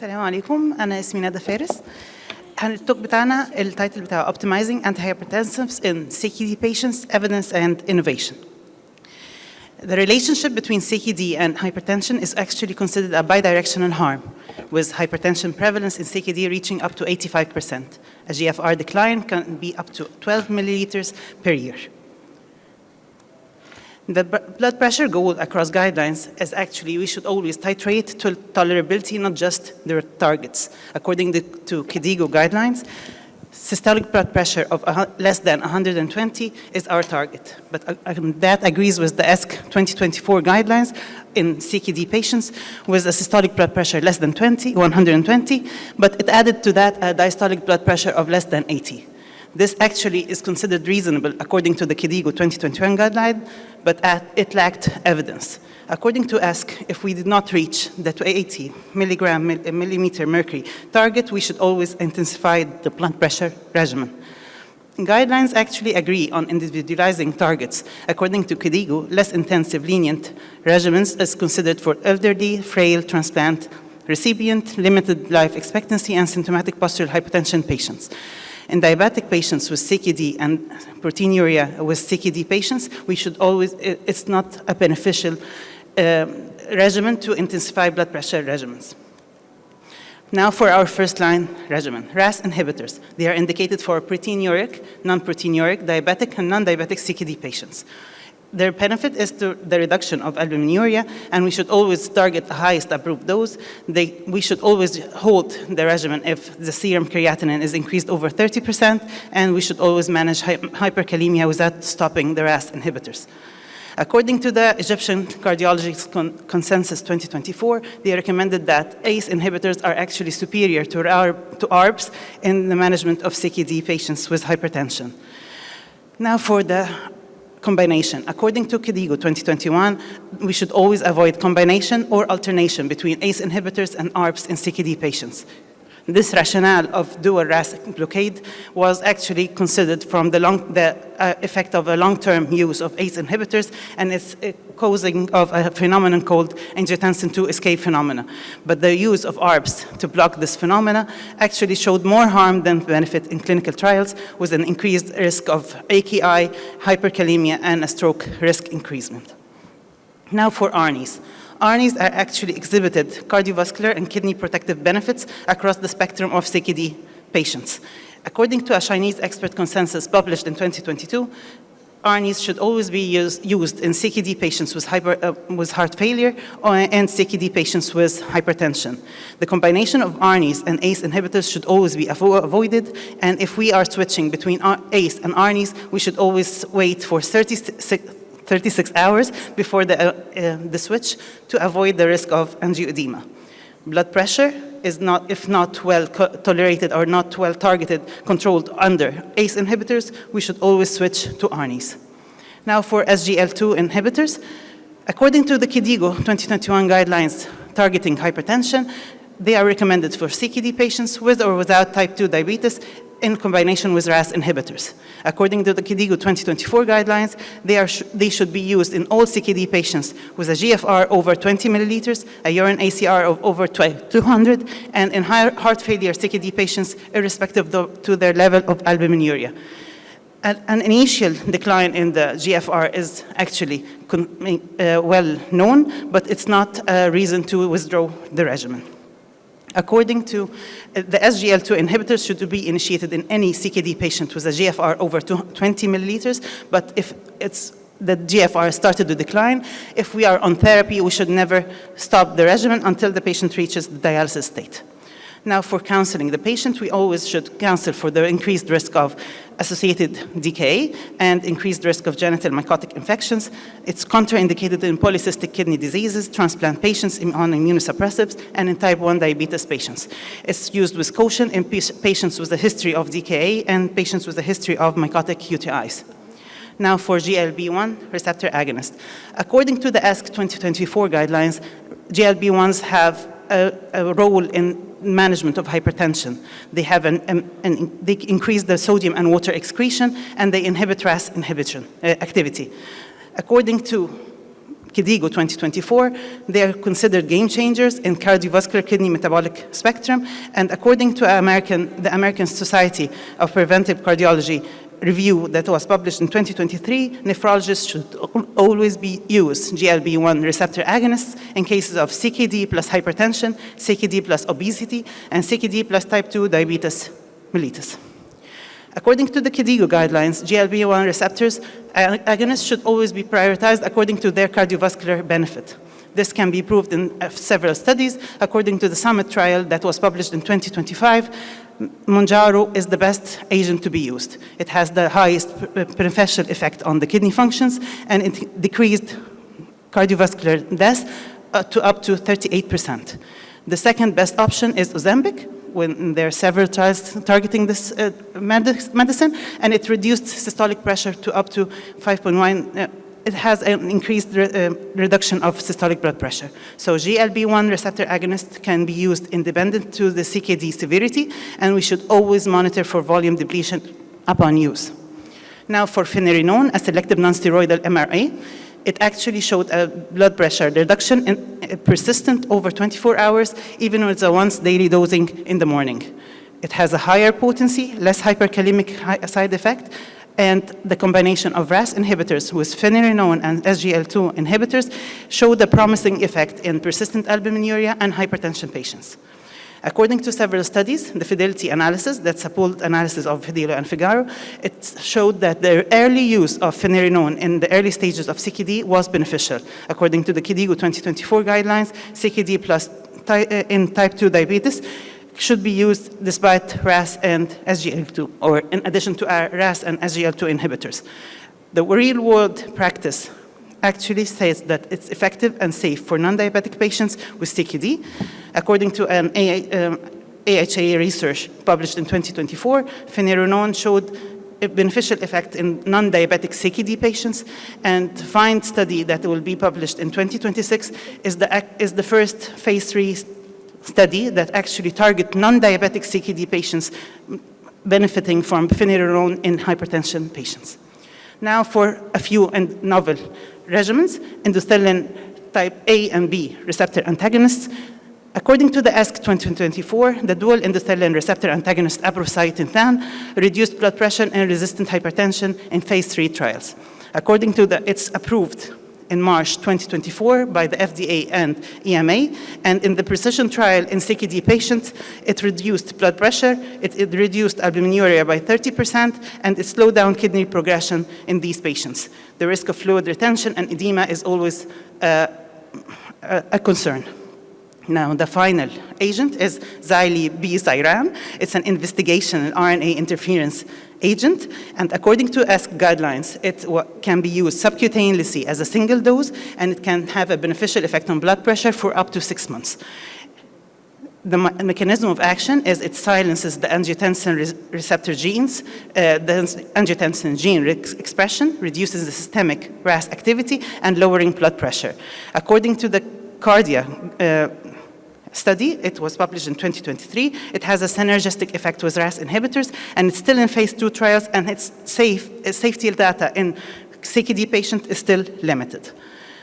السلام عليكم، أنا اسمي ندى فارس. التوك بتاعنا التايتل بتاعه Optimizing Antihypertensives in CKD Patients, Evidence and Innovation. The relationship between CKD and hypertension is actually considered a bidirectional harm, with hypertension prevalence in CKD reaching up to 85%. A GFR decline can be up to 12 milliliters per year. The blood pressure goal across guidelines is actually we should always titrate to tolerability, not just the targets. According to KDIGO guidelines, systolic blood pressure of less than 120 is our target. But that agrees with the ESC 2024 guidelines in CKD patients with a systolic blood pressure less than 120, but it added to that a diastolic blood pressure of less than 80. This actually is considered reasonable according to the KDIGO 2021 guideline, but it lacked evidence. According to ESC, if we did not reach the 80 millimeter mercury target, we should always intensify the blood pressure regimen. Guidelines actually agree on individualizing targets. According to KDIGO, less intensive lenient regimens is considered for elderly, frail, transplant recipient, limited life expectancy, and symptomatic postural hypertension patients. In diabetic patients with CKD and proteinuria with CKD patients, we should always, it's not a beneficial regimen to intensify blood pressure regimens. Now for our first-line regimen, RAS inhibitors. They are indicated for proteinuric, non-proteinuric, diabetic, and non-diabetic CKD patients. Their benefit is the reduction of albuminuria, and we should always target the highest approved dose. We should always hold the regimen if the serum creatinine is increased over 30%, and we should always manage hyperkalemia without stopping the RAS inhibitors. According to the Egyptian Cardiology Consensus 2024, they recommended that ACE inhibitors are actually superior to ARBs in the management of CKD patients with hypertension. Now for the combination. According to KDIGO 2021, we should always avoid combination or alternation between ACE inhibitors and ARBs in CKD patients. This rationale of dual RAS blockade was actually considered from the effect of a long-term use of ACE inhibitors, and it's causing of a phenomenon called angiotensin II escape phenomena. But the use of ARBs to block this phenomena actually showed more harm than benefit in clinical trials, with an increased risk of AKI, hyperkalemia, and a stroke risk increasement. Now for ARNIs. ARNIs are actually exhibited cardiovascular and kidney protective benefits across the spectrum of CKD patients. According to a Chinese expert consensus published in 2022, ARNIs should always be used in CKD patients with heart failure and CKD patients with hypertension. The combination of ARNIs and ACE inhibitors should always be avoided, and if we are switching between ACE and ARNIs, we should always wait for 36 hours before the switch to avoid the risk of angioedema. Blood pressure is not, if not well tolerated or not well targeted, controlled under ACE inhibitors, we should always switch to ARNIs. Now for SGLT2 inhibitors, according to the KDIGO 2021 guidelines targeting hypertension, they are recommended for CKD patients with or without type 2 diabetes in combination with RAS inhibitors. According to the KDIGO 2024 guidelines, they should be used in all CKD patients with a GFR over 20 milliliters, a urine ACR of over 200, and in heart failure CKD patients, irrespective to their level of albuminuria. An initial decline in the GFR is actually well known, but it's not a reason to withdraw the regimen. According to the SGLT2 inhibitors should be initiated in any CKD patient with a GFR over 20 milliliters, but if the GFR started to decline, if we are on therapy, we should never stop the regimen until the patient reaches the dialysis state. Now for counseling the patient, we always should counsel for the increased risk of associated DKA and increased risk of genital mycotic infections. It's contraindicated in polycystic kidney diseases, transplant patients on immunosuppressives, and in type 1 diabetes patients. It's used with caution in patients with a history of DKA and patients with a history of mycotic UTIs. Now for GLP-1 receptor agonist. According to the ESC 2024 guidelines, GLP-1s have a role in management of hypertension. They have they increase the sodium and water excretion, and they inhibit RAS inhibition activity. According to KDIGO 2024, they are considered game changers in cardiovascular kidney metabolic spectrum, and according to the American Society of Preventive Cardiology review that was published in 2023, nephrologists should always use GLP-1 receptor agonists in cases of CKD plus hypertension, CKD plus obesity, and CKD plus type 2 diabetes mellitus. According to the KDIGO guidelines, GLP-1 receptors agonists should always be prioritized according to their cardiovascular benefit. This can be proved in several studies. According to the SUMMIT trial that was published in 2025, Mounjaro is the best agent to be used. It has the highest beneficial effect on the kidney functions, and it decreased cardiovascular deaths to up to 38%. The second best option is Ozempic, when there are several trials targeting this medicine, and it reduced systolic pressure to up to 5.1. It has an increased reduction of systolic blood pressure. So GLP-1 receptor agonist can be used independent to the CKD severity, and we should always monitor for volume depletion upon use. Now for finerenone, a selective nonsteroidal MRA, it actually showed a blood pressure reduction persistent over 24 hours, even with a once daily dosing in the morning. It has a higher potency, less hyperkalemic side effect, and the combination of RAS inhibitors with finerenone and SGL2 inhibitors showed a promising effect in persistent albuminuria and hypertension patients. According to several studies, the fidelity analysis, that's a pooled analysis of Fidelo and Figaro, it showed that the early use of finerenone in the early stages of CKD was beneficial. According to the KDIGO 2024 guidelines, CKD plus in type 2 diabetes should be used despite RAS and SGL2, or in addition to RAS and SGL2 inhibitors. The real-world practice actually says that it's effective and safe for non-diabetic patients with CKD. According to an AHA research published in 2024, finerenone showed a beneficial effect in non-diabetic CKD patients, and the FIND study that will be published in 2026 is the first phase 3 study that actually target non-diabetic CKD patients benefiting from finerenone in hypertension patients. Now for a few novel regimens, endothelin type A and B receptor antagonists. According to the ESC 2024, the dual endothelin receptor antagonist aprocitentan reduced blood pressure and resistant hypertension in phase 3 trials. According to it's approved in March 2024 by the FDA and EMA, and in the precision trial in CKD patients, it reduced blood pressure, it reduced albuminuria by 30%, and it slowed down kidney progression in these patients. The risk of fluid retention and edema is always a concern. Now, the final agent is Xyli-B-Zyram. It's an investigational RNA interference agent, and according to ESC guidelines, it can be used subcutaneously as a single dose, and it can have a beneficial effect on blood pressure for up to 6 months. The mechanism of action is it silences the angiotensin receptor genes. The angiotensin gene expression reduces the systemic RAS activity and lowering blood pressure. According to the Cardia study, it was published in 2023, it has a synergistic effect with RAS inhibitors, and it's still in phase 2 trials, and its safety data in CKD patients is still limited.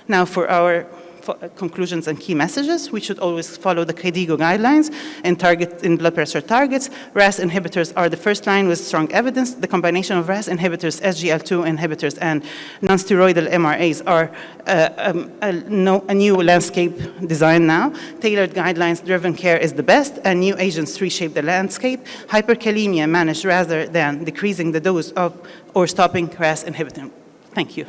Now for our conclusions and key messages, we should always follow the KDIGO guidelines in blood pressure targets. RAS inhibitors are the first line with strong evidence. The combination of RAS inhibitors, SGL2 inhibitors, and non-steroidal MRAs are a new landscape design now. Tailored guidelines-driven care is the best, and new agents reshape the landscape. Hyperkalemia managed rather than decreasing the dose of or stopping RAS inhibitor. Thank you.